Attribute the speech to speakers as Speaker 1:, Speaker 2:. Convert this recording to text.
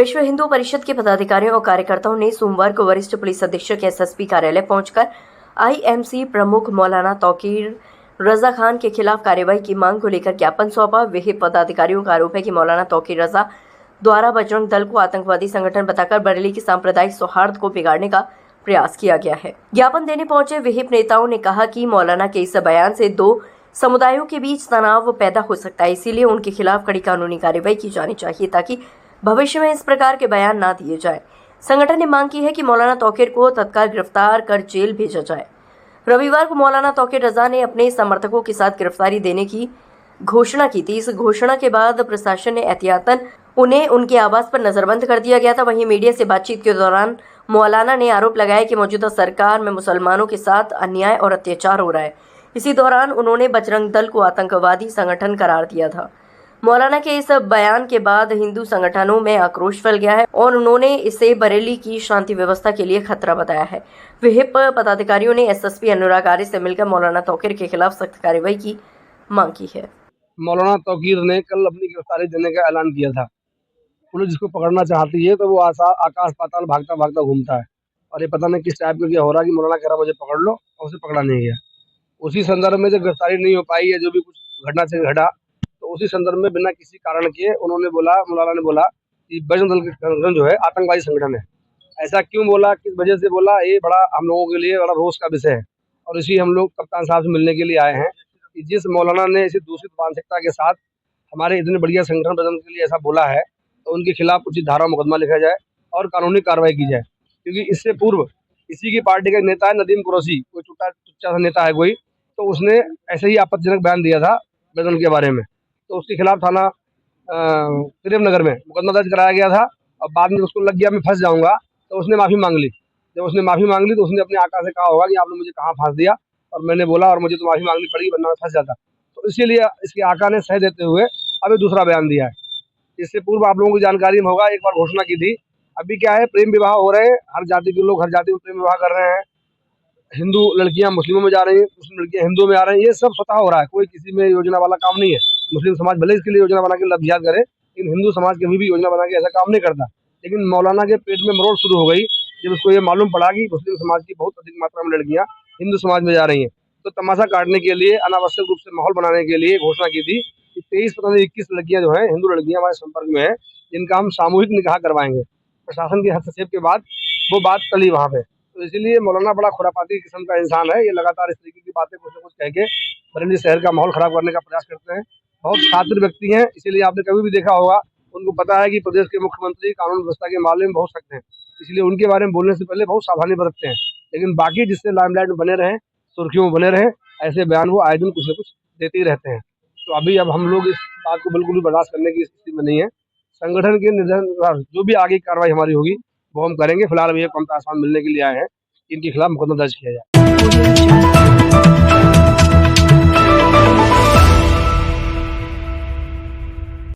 Speaker 1: विश्व हिंदू परिषद के पदाधिकारियों और कार्यकर्ताओं ने सोमवार को वरिष्ठ पुलिस अधीक्षक एसएसपी कार्यालय पहुंचकर आईएमसी प्रमुख मौलाना तौकीर रजा खान के खिलाफ कार्रवाई की मांग को लेकर ज्ञापन सौंपा। विहिप पदाधिकारियों का आरोप है कि मौलाना तौकीर रजा द्वारा बजरंग दल को आतंकवादी संगठन बताकर बरेली के सांप्रदायिक सौहार्द को बिगाड़ने का प्रयास किया गया है। ज्ञापन देने पहुंचे विहिप नेताओं ने कहा कि मौलाना के इस बयान से दो समुदायों के बीच तनाव पैदा हो सकता है, इसीलिए उनके खिलाफ कड़ी कानूनी कार्रवाई की जानी चाहिए ताकि भविष्य में इस प्रकार के बयान ना दिए जाए। संगठन ने मांग की है कि मौलाना तौकीर को तत्काल गिरफ्तार कर जेल भेजा जाए। रविवार को मौलाना तौकीर रजा ने अपने समर्थकों के साथ गिरफ्तारी देने की घोषणा की थी। इस घोषणा के बाद प्रशासन ने एहतियातन उन्हें उनके आवास पर नजरबंद कर दिया गया था। वहीं मीडिया से बातचीत के दौरान मौलाना ने आरोप लगाया कि मौजूदा सरकार में मुसलमानों के साथ अन्याय और अत्याचार हो रहा है। इसी दौरान उन्होंने बजरंग दल को आतंकवादी संगठन करार दिया था। मौलाना के इस बयान के बाद हिंदू संगठनों में आक्रोश फैल गया है और उन्होंने इसे बरेली की शांति व्यवस्था के लिए खतरा बताया है। विहिप पदाधिकारियों ने एसएसपी अनुराग आर्य से मिलकर मौलाना तौकीर के खिलाफ सख्त कार्रवाई की मांग की है।
Speaker 2: मौलाना तौकीर ने कल अपनी गिरफ्तारी देने का ऐलान किया था। पुलिस जिसको पकड़ना चाहती है तो वो आकाश पाताल भागता भागता घूमता है और ये पता नहीं किस टाइप का क्या हो रहा है कि मौलाना कह रहा मुझे पकड़ लो और उसे पकड़ा नहीं गया। उसी संदर्भ में जब गिरफ्तारी नहीं हो पाई है, जो भी कुछ घटना से घटा, तो उसी संदर्भ में बिना किसी कारण के उन्होंने बोला, मौलाना ने बोला कि बजरंग दल का संगठन जो है आतंकवादी संगठन है। ऐसा क्यों बोला, किस वजह से बोला, ये बड़ा हम लोगों के लिए बड़ा रोष का विषय है और इसी हम लोग कप्तान साहब से मिलने के लिए आए हैं कि जिस मौलाना ने इसी दूषित मानसिकता के साथ हमारे इतने बढ़िया संगठन बजरंग के लिए ऐसा बोला है तो उनके खिलाफ उचित धारा मुकदमा लिखा जाए और कानूनी कार्रवाई की जाए। क्योंकि इससे पूर्व इसी की पार्टी का नेता है नदीम कुरैशी, कोई टुच्चा सा नेता है कोई, तो उसने ऐसे ही आपत्तिजनक बयान दिया था बजरंग के बारे में, तो उसके खिलाफ थाना प्रेमनगर में मुकदमा दर्ज कराया गया था और बाद में उसको लग गया मैं फंस जाऊंगा तो उसने माफ़ी मांग ली। जब उसने माफ़ी मांग ली तो उसने अपने आका से कहा होगा कि आपने मुझे कहाँ फंस दिया, और मैंने बोला और मुझे तो माफ़ी मांगनी पड़ी वरना मैं फंस जाता। तो इसीलिए इसके आका ने सह देते हुए अब एक दूसरा बयान दिया है। इससे पूर्व आप लोगों की जानकारी में होगा, एक बार घोषणा की थी। अभी क्या है, प्रेम विवाह हो रहे हैं, हर जाति के लोग हर जाति में प्रेम विवाह कर रहे हैं। हिंदू लड़कियां मुस्लिमों में जा रही हैं, मुस्लिम लड़कियां हिंदू में आ रही हैं, ये सब स्वतः हो रहा है। कोई किसी में योजना वाला काम नहीं है। मुस्लिम समाज भले इसके लिए योजना बना के लफ्जियात करे, लेकिन हिंदू समाज कभी भी योजना बना के ऐसा काम नहीं करता। लेकिन मौलाना के पेट में मरोड़ शुरू हो गई जब उसको ये मालूम पड़ा कि मुस्लिम समाज की बहुत अधिक मात्रा में लड़कियां हिंदू समाज में जा रही हैं। तो तमाशा काटने के लिए, अनावश्यक रूप से माहौल बनाने के लिए घोषणा की थी कि 23 पता नहीं 21 लड़कियां जो हैं हिंदू लड़कियां हमारे संपर्क में है, जिनका हम सामूहिक निकाह करवाएंगे। प्रशासन के हस्तक्षेप के बाद वो बात टली वहाँ पे। तो इसीलिए मौलाना बड़ा खुरापाती किस्म का इंसान है। ये लगातार इस तरीके की बातें कुछ न कुछ कह के बरेली शहर का माहौल खराब करने का प्रयास करते हैं। बहुत शातिर व्यक्ति हैं, इसीलिए आपने कभी भी देखा होगा, उनको पता है कि प्रदेश के मुख्यमंत्री कानून व्यवस्था के मामले में बहुत सख्त हैं, इसलिए उनके बारे में बोलने से पहले बहुत सावधानी बरतते हैं। लेकिन बाकी जिससे लाइमलाइट में बने रहें, सुर्खियों में बने रहें, ऐसे बयान वो आए दिन कुछ न कुछ देते ही रहते हैं। तो अभी अब हम लोग इस बात को बिल्कुल भी बर्दाश्त करने की स्थिति में नहीं है। संगठन के निर्देशानुसार जो भी आगे कार्रवाई हमारी होगी वो हम करेंगे। फिलहाल अभी कप्तान साहब मिलने के लिए आए हैं, इनके खिलाफ मुकदमा दर्ज किया जाए।